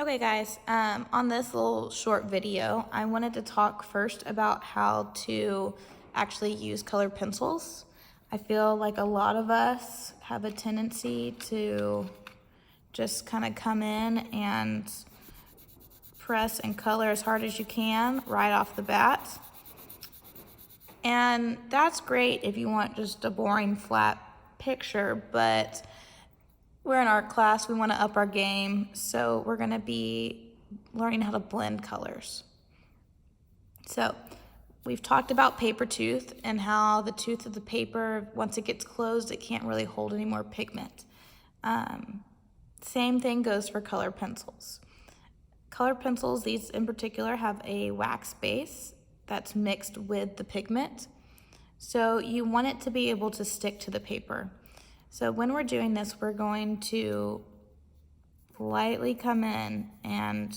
Okay guys, on this little short video, I wanted to talk first about how to actually use colored pencils. I feel like a lot of us have a tendency to just kind of come in and press and color as hard as you can right off the bat. And that's great if you want just a boring flat picture, but we're in art class, we want to up our game, so we're going to be learning how to blend colors. So we've talked about paper tooth and how the tooth of the paper, once it gets closed, it can't really hold any more pigment. Same thing goes for color pencils. Color pencils, these in particular, have a wax base that's mixed with the pigment. So you want it to be able to stick to the paper. So when we're doing this, we're going to lightly come in, and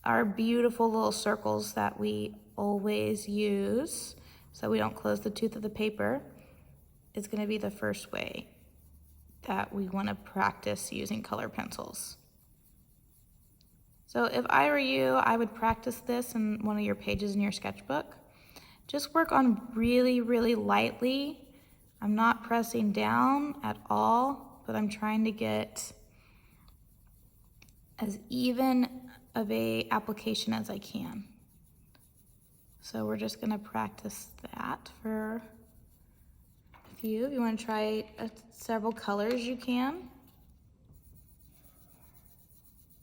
our beautiful little circles that we always use so we don't close the tooth of the paper is going to be the first way that we want to practice using color pencils. So if I were you, I would practice this in one of your pages in your sketchbook. Just work on really, really lightly. I'm not pressing down at all, but I'm trying to get as even of a application as I can. So we're just gonna practice that for a few. If you wanna try several colors, you can.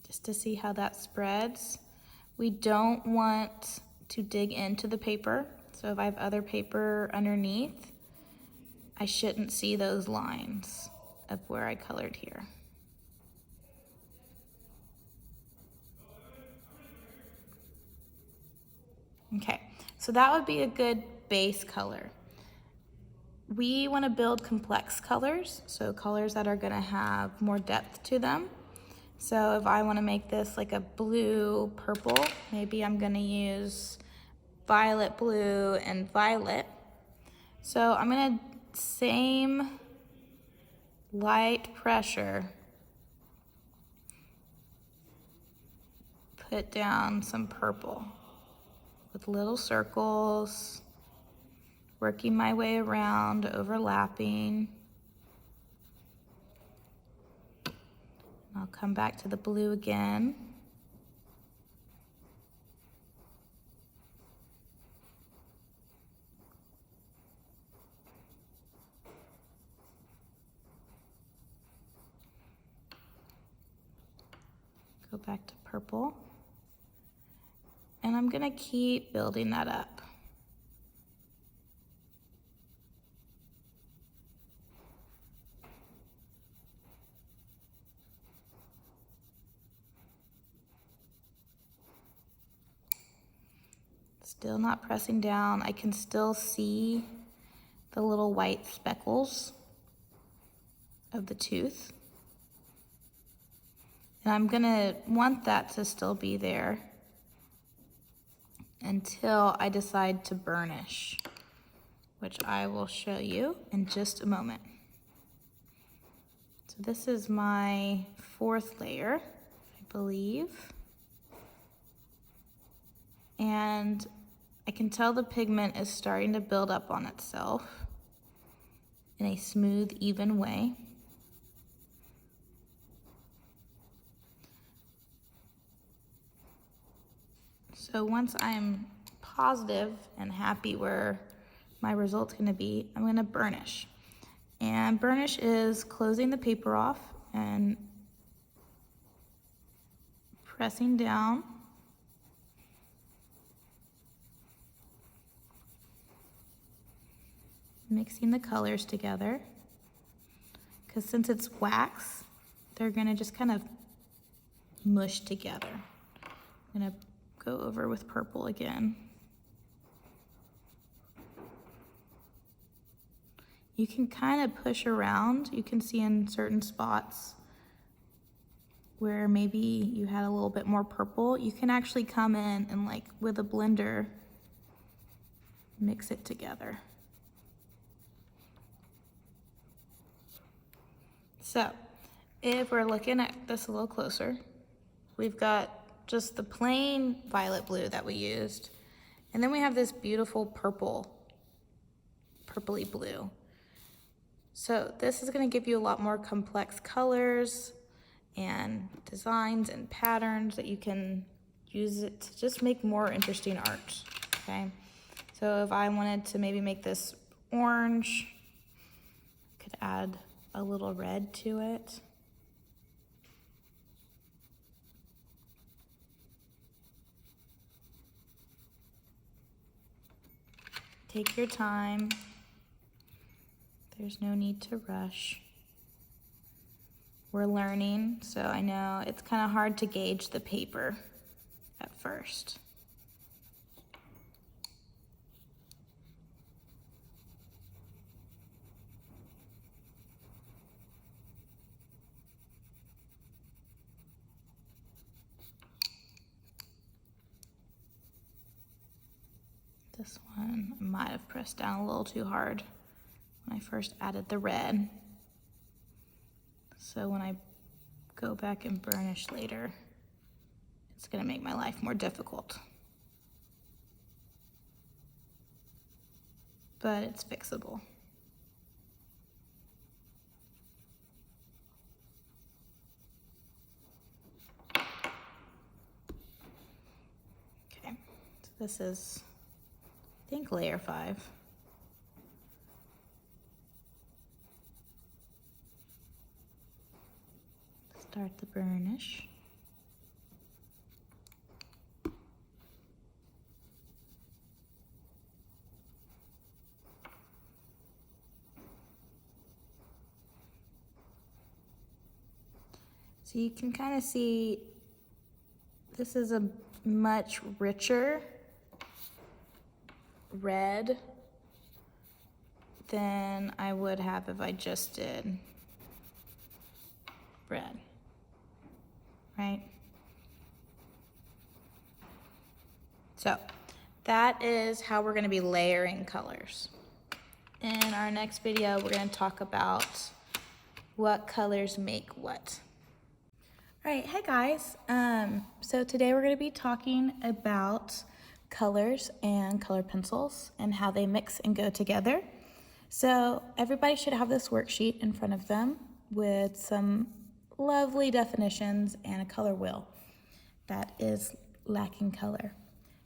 Just to see how that spreads. We don't want to dig into the paper. So if I have other paper underneath, I shouldn't see those lines of where I colored here. Okay, so that would be a good base color. We want to build complex colors, so colors that are going to have more depth to them. So if I want to make this like a blue purple, maybe I'm going to use violet blue and violet. So I'm going to same light pressure put down some purple with little circles, working my way around, overlapping. I'll come back to the blue again. Go back to purple. And I'm gonna keep building that up. Still not pressing down. I can still see the little white speckles of the tooth. And I'm gonna want that to still be there until I decide to burnish, which I will show you in just a moment. So this is my fourth layer, I believe. And I can tell the pigment is starting to build up on itself in a smooth, even way. So once I'm positive and happy where my result's gonna be, I'm gonna burnish. And burnish is closing the paper off and pressing down. Mixing the colors together. Because since it's wax, they're gonna just kind of mush together. I'm gonna go over with purple again. You can kind of push around. You can see in certain spots where maybe you had a little bit more purple. You can actually come in and like with a blender, mix it together. So if we're looking at this a little closer, we've got just the plain violet blue that we used. And then we have this beautiful purpley blue. So this is gonna give you a lot more complex colors and designs and patterns that you can use it to just make more interesting art, okay? So if I wanted to maybe make this orange, I could add a little red to it. Take your time. There's no need to rush. We're learning, so I know it's kind of hard to gauge the paper at first. This one I might have pressed down a little too hard when I first added the red. So when I go back and burnish later, it's gonna make my life more difficult. But it's fixable. Okay, so this is, I think, layer 5. Start the burnish. So you can kind of see this is a much richer red than I would have if I just did red, right? So that is how we're gonna be layering colors. In our next video, we're gonna talk about what colors make what. All right, hey guys. So today we're gonna be talking about colors and color pencils and how they mix and go together. So everybody should have this worksheet in front of them with some lovely definitions and a color wheel that is lacking color.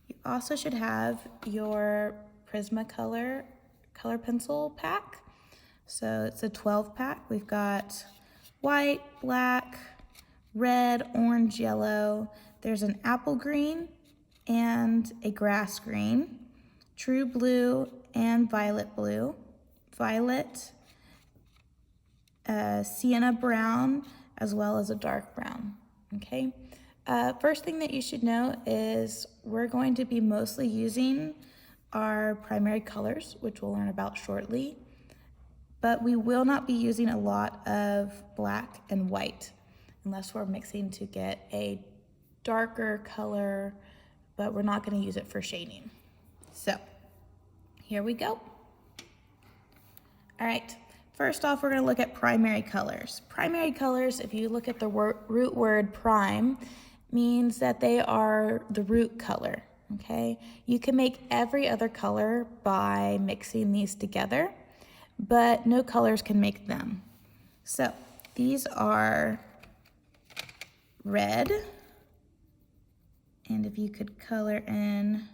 You also should have your Prismacolor color pencil pack. So it's a 12 pack. We've got white, black, red, orange, yellow. There's an apple green and a grass green, true blue and violet blue, violet, sienna brown, as well as a dark brown, okay? First thing that you should know is we're going to be mostly using our primary colors, which we'll learn about shortly, but we will not be using a lot of black and white unless we're mixing to get a darker color, but we're not gonna use it for shading. So here we go. All right, first off, we're gonna look at primary colors. Primary colors, if you look at the root word prime, means that they are the root color, okay? You can make every other color by mixing these together, but no colors can make them. So these are red, and if you could color in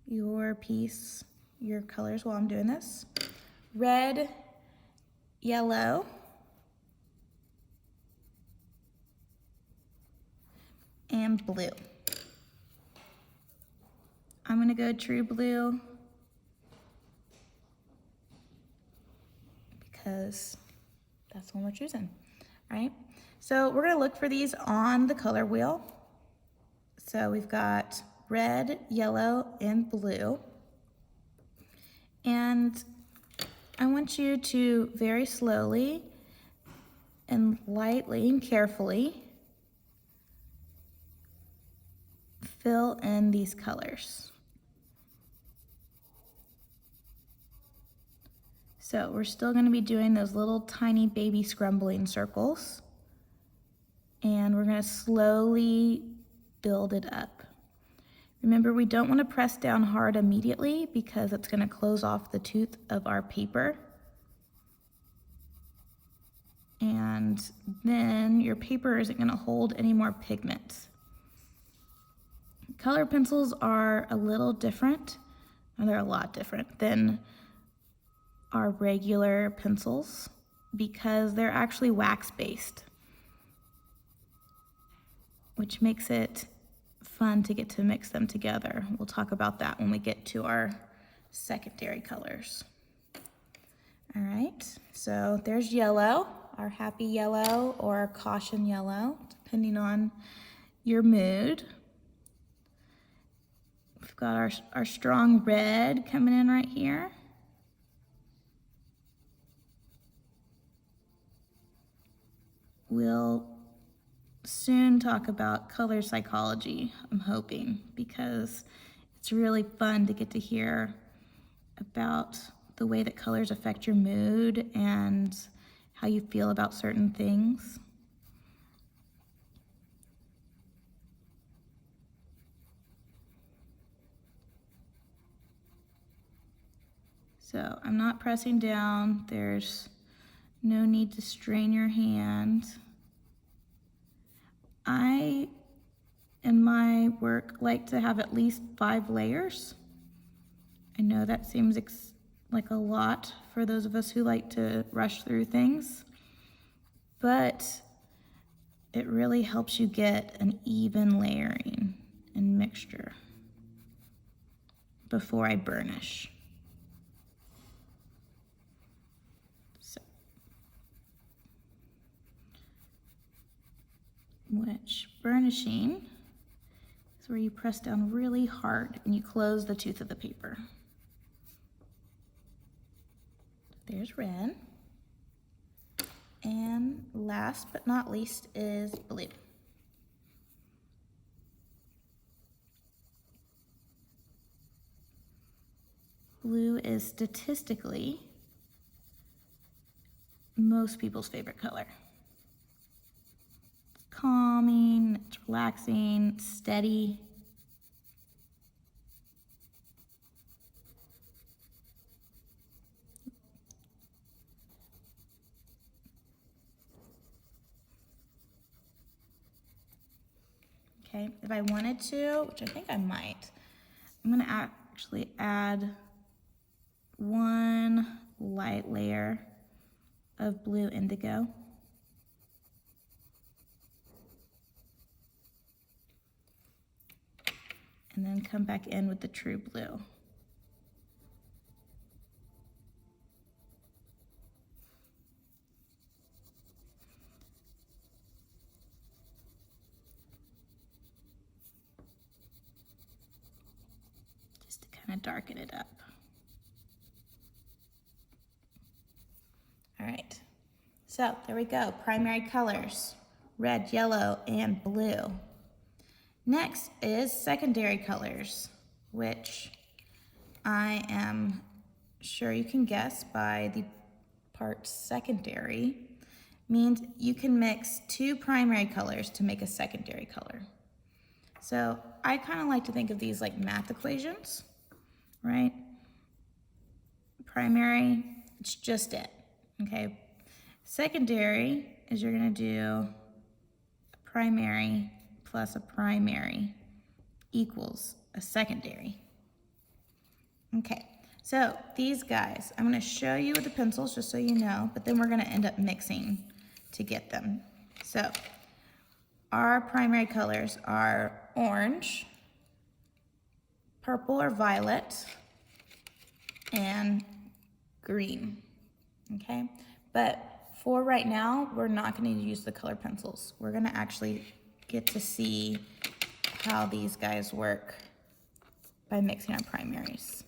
your piece, your colors while I'm doing this. Red, yellow, and blue. I'm gonna go true blue because that's what we're choosing, right? So we're gonna look for these on the color wheel. So we've got red, yellow, and blue. And I want you to very slowly and lightly and carefully fill in these colors. So we're still gonna be doing those little tiny baby scrumbling circles. and we're going to slowly build it up. Remember, we don't want to press down hard immediately because it's going to close off the tooth of our paper. And then your paper isn't going to hold any more pigment. Color pencils are a little different, or they're a lot different than our regular pencils because they're actually wax-based, which makes it fun to get to mix them together. We'll talk about that when we get to our secondary colors. All right, so there's yellow, our happy yellow or caution yellow, depending on your mood. We've got our strong red coming in right here. We'll soon talk about color psychology, I'm hoping, because it's really fun to get to hear about the way that colors affect your mood and how you feel about certain things. So I'm not pressing down. There's no need to strain your hand. I, in my work, like to have at least 5 layers. I know that seems like a lot for those of us who like to rush through things, but it really helps you get an even layering and mixture before I burnish. Which burnishing is where you press down really hard and you close the tooth of the paper. There's red. And last but not least is blue. Blue is statistically most people's favorite color. Calming, it's relaxing, steady. Okay, if I wanted to, which I think I might, I'm gonna actually add 1 light layer of blue indigo. And then come back in with the true blue. Just to kind of darken it up. All right, so there we go, primary colors, red, yellow, and blue. Next is secondary colors, which I am sure you can guess by the part secondary, means you can mix 2 primary colors to make a secondary color. So I kind of like to think of these like math equations, right? Primary, it's just it, okay? Secondary is you're gonna do a primary plus a primary equals a secondary. Okay, so these guys, I'm gonna show you with the pencils just so you know, but then we're gonna end up mixing to get them. So our primary colors are orange, purple or violet, and green, okay? But for right now, we're not gonna use the color pencils. We're gonna actually get to see how these guys work by mixing our primaries.